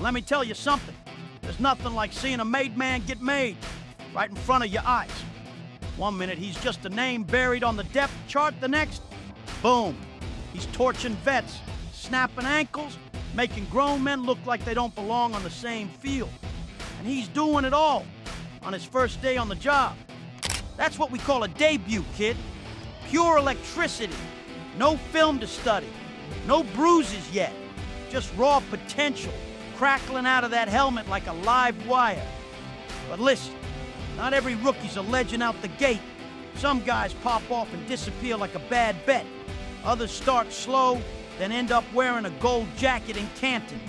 Let me tell you something. There's nothing like seeing a made man get made right in front of your eyes. One minute, he's just a name buried on the depth chart. The next, boom, he's torching vets, snapping ankles, making grown men look like they don't belong on the same field. And he's doing it all on his first day on the job. That's what we call a debut, kid. Pure electricity. No film to study. No bruises yet. Just raw potential crackling out of that helmet like a live wire. But listen, not every rookie's a legend out the gate. Some guys pop off and disappear like a bad bet. Others start slow, then end up wearing a gold jacket in Canton.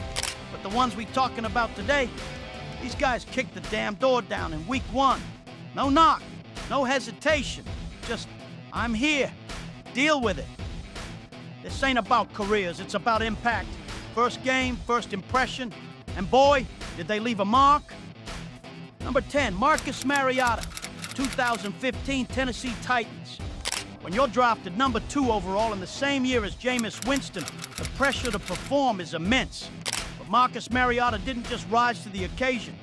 But the ones we talking about today, these guys kicked the damn door down in week 1. No knock, no hesitation. Just, I'm here. Deal with it. This ain't about careers, it's about impact. First game, first impression, and boy, did they leave a mark. Number 10, Marcus Mariotta, 2015 Tennessee Titans. When you're drafted number 2 overall in the same year as Jameis Winston, the pressure to perform is immense. But Marcus Mariotta didn't just rise to the occasion,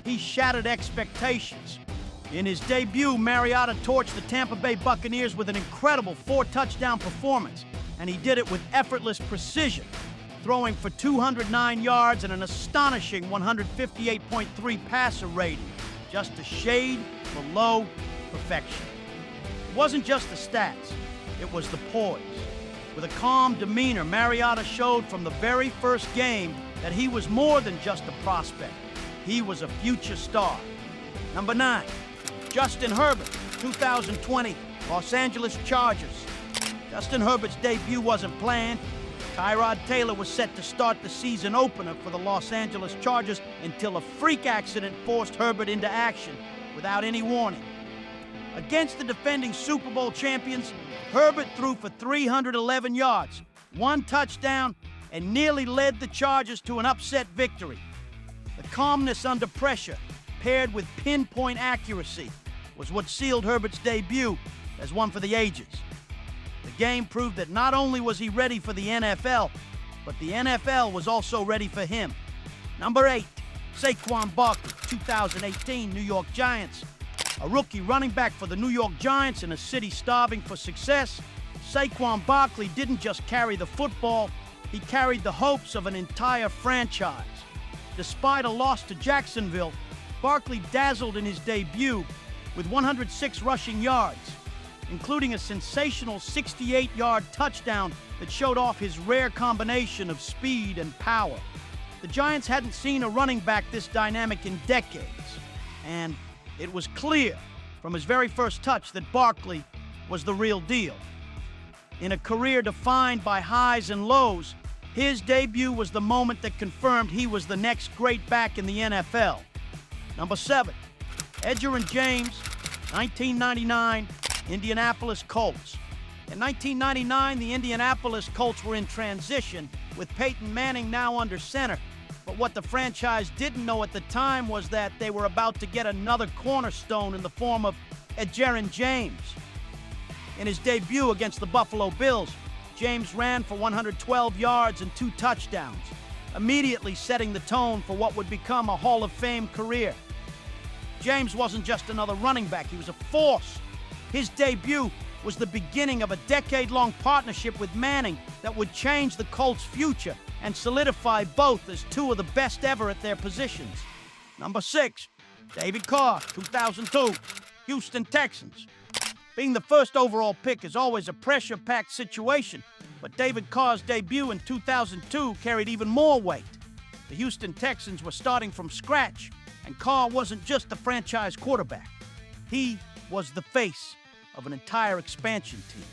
he shattered expectations. In his debut, Mariotta torched the Tampa Bay Buccaneers with an incredible 4-touchdown performance, and he did it with effortless precision, throwing for 209 yards and an astonishing 158.3 passer rating, just a shade below perfection. It wasn't just the stats, it was the poise. With a calm demeanor, Mariotta showed from the very first game that he was more than just a prospect. He was a future star. Number 9, Justin Herbert, 2020 Los Angeles Chargers. Justin Herbert's debut wasn't planned. Tyrod Taylor was set to start the season opener for the Los Angeles Chargers until a freak accident forced Herbert into action without any warning. Against the defending Super Bowl champions, Herbert threw for 311 yards, 1 touchdown, and nearly led the Chargers to an upset victory. The calmness under pressure, paired with pinpoint accuracy, was what sealed Herbert's debut as one for the ages. The game proved that not only was he ready for the NFL, but the NFL was also ready for him. Number 8, Saquon Barkley, 2018 New York Giants. A rookie running back for the New York Giants in a city starving for success, Saquon Barkley didn't just carry the football, he carried the hopes of an entire franchise. Despite a loss to Jacksonville, Barkley dazzled in his debut with 106 rushing yards, including a sensational 68-yard touchdown that showed off his rare combination of speed and power. The Giants hadn't seen a running back this dynamic in decades, and it was clear from his very first touch that Barkley was the real deal. In a career defined by highs and lows, his debut was the moment that confirmed he was the next great back in the NFL. Number 7, Edgerrin James, 1999 Indianapolis Colts. In 1999, the Indianapolis Colts were in transition, with Peyton Manning now under center. But what the franchise didn't know at the time was that they were about to get another cornerstone in the form of Edgerrin James. In his debut against the Buffalo Bills, James ran for 112 yards and 2 touchdowns, immediately setting the tone for what would become a Hall of Fame career. James wasn't just another running back, he was a force. His debut was the beginning of a decade-long partnership with Manning that would change the Colts' future and solidify both as 2 of the best ever at their positions. Number 6, David Carr, 2002, Houston Texans. Being the first overall pick is always a pressure-packed situation, but David Carr's debut in 2002 carried even more weight. The Houston Texans were starting from scratch, and Carr wasn't just the franchise quarterback. He was the face of an entire expansion team.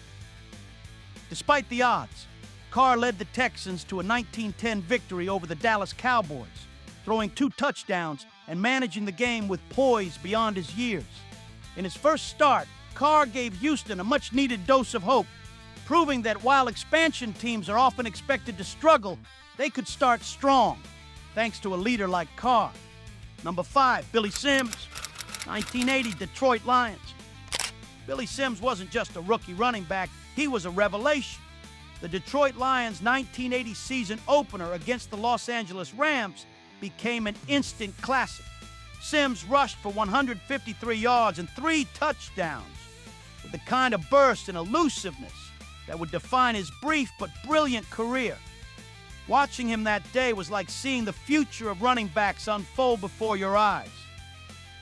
Despite the odds, Carr led the Texans to a 1910 victory over the Dallas Cowboys, throwing 2 touchdowns and managing the game with poise beyond his years. In his first start, Carr gave Houston a much-needed dose of hope, proving that while expansion teams are often expected to struggle, they could start strong, thanks to a leader like Carr. Number 5, Billy Sims, 1980 Detroit Lions. Billy Sims wasn't just a rookie running back, he was a revelation. The Detroit Lions' 1980 season opener against the Los Angeles Rams became an instant classic. Sims rushed for 153 yards and 3 touchdowns with the kind of burst and elusiveness that would define his brief but brilliant career. Watching him that day was like seeing the future of running backs unfold before your eyes.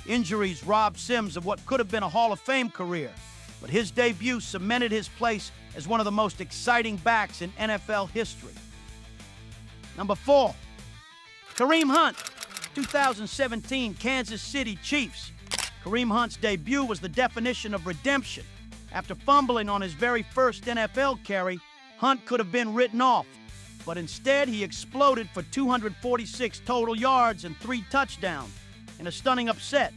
Injuries robbed Sims of what could have been a Hall of Fame career, but his debut cemented his place as one of the most exciting backs in NFL history. Number 4, Kareem Hunt, 2017 Kansas City Chiefs. Kareem Hunt's debut was the definition of redemption. After fumbling on his very first NFL carry, Hunt could have been written off, but instead he exploded for 246 total yards and 3 touchdowns in a stunning upset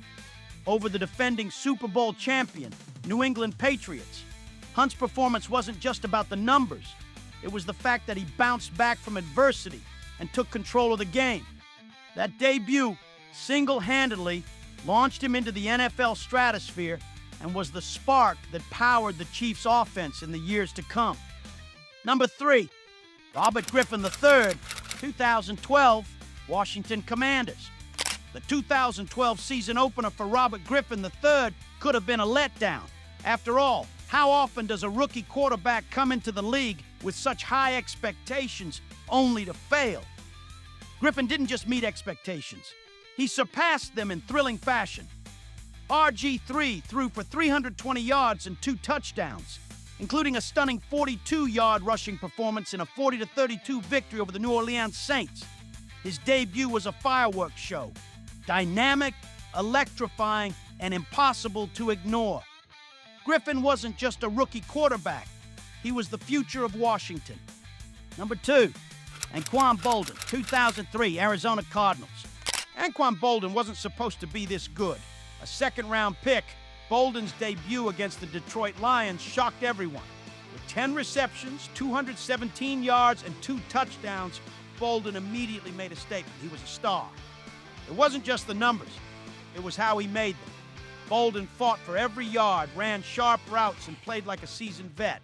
over the defending Super Bowl champion, New England Patriots. Hunt's performance wasn't just about the numbers. It was the fact that he bounced back from adversity and took control of the game. That debut single-handedly launched him into the NFL stratosphere and was the spark that powered the Chiefs' offense in the years to come. Number 3, Robert Griffin III, 2012 Washington Commanders. The 2012 season opener for Robert Griffin III could have been a letdown. After all, how often does a rookie quarterback come into the league with such high expectations only to fail? Griffin didn't just meet expectations. He surpassed them in thrilling fashion. RG3 threw for 320 yards and 2 touchdowns, including a stunning 42-yard rushing performance in a 40-32 victory over the New Orleans Saints. His debut was a fireworks show, dynamic, electrifying, and impossible to ignore. Griffin wasn't just a rookie quarterback. He was the future of Washington. Number 2, Anquan Balden, 2003 Arizona Cardinals. Anquan Balden wasn't supposed to be this good. A second-round pick, Bolden's debut against the Detroit Lions shocked everyone. With 10 receptions, 217 yards, and 2 touchdowns, Balden immediately made a statement. He was a star. It wasn't just the numbers. It was how he made them. Balden fought for every yard, ran sharp routes, and played like a seasoned vet.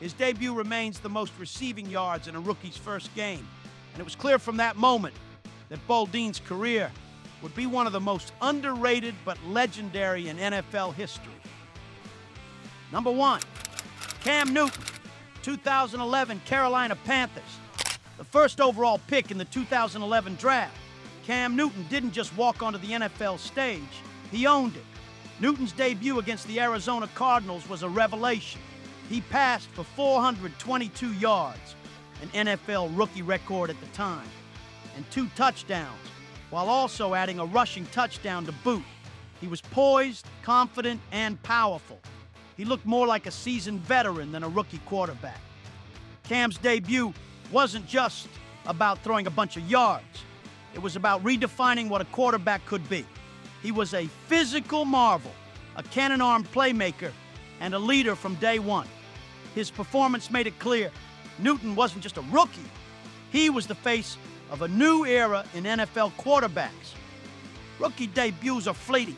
His debut remains the most receiving yards in a rookie's first game, and it was clear from that moment that Balden's career would be one of the most underrated but legendary in NFL history. Number 1, Cam Newton, 2011 Carolina Panthers. The first overall pick in the 2011 draft, Cam Newton didn't just walk onto the NFL stage, he owned it. Newton's debut against the Arizona Cardinals was a revelation. He passed for 422 yards, an NFL rookie record at the time, and 2 touchdowns, while also adding a rushing touchdown to boot. He was poised, confident, and powerful. He looked more like a seasoned veteran than a rookie quarterback. Cam's debut wasn't just about throwing a bunch of yards. It was about redefining what a quarterback could be. He was a physical marvel, a cannon-arm playmaker, and a leader from day one. His performance made it clear Newton wasn't just a rookie. He was the face of a new era in NFL quarterbacks. Rookie debuts are fleeting.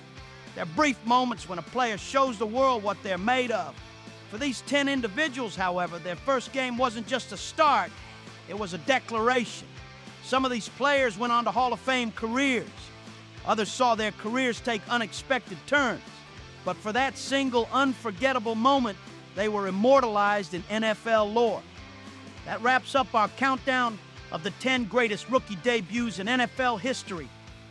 They're brief moments when a player shows the world what they're made of. For these 10 individuals, however, their first game wasn't just a start, it was a declaration. Some of these players went on to Hall of Fame careers. Others saw their careers take unexpected turns. But for that single unforgettable moment, they were immortalized in NFL lore. That wraps up our countdown of the 10 greatest rookie debuts in NFL history.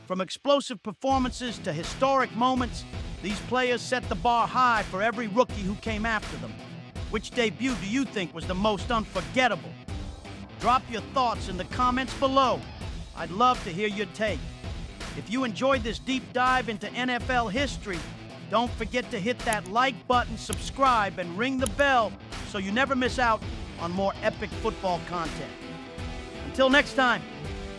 From explosive performances to historic moments, these players set the bar high for every rookie who came after them. Which debut do you think was the most unforgettable? Drop your thoughts in the comments below. I'd love to hear your take. If you enjoyed this deep dive into NFL history, don't forget to hit that like button, subscribe, and ring the bell so you never miss out on more epic football content. Until next time,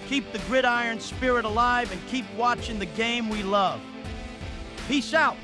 keep the gridiron spirit alive and keep watching the game we love. Peace out.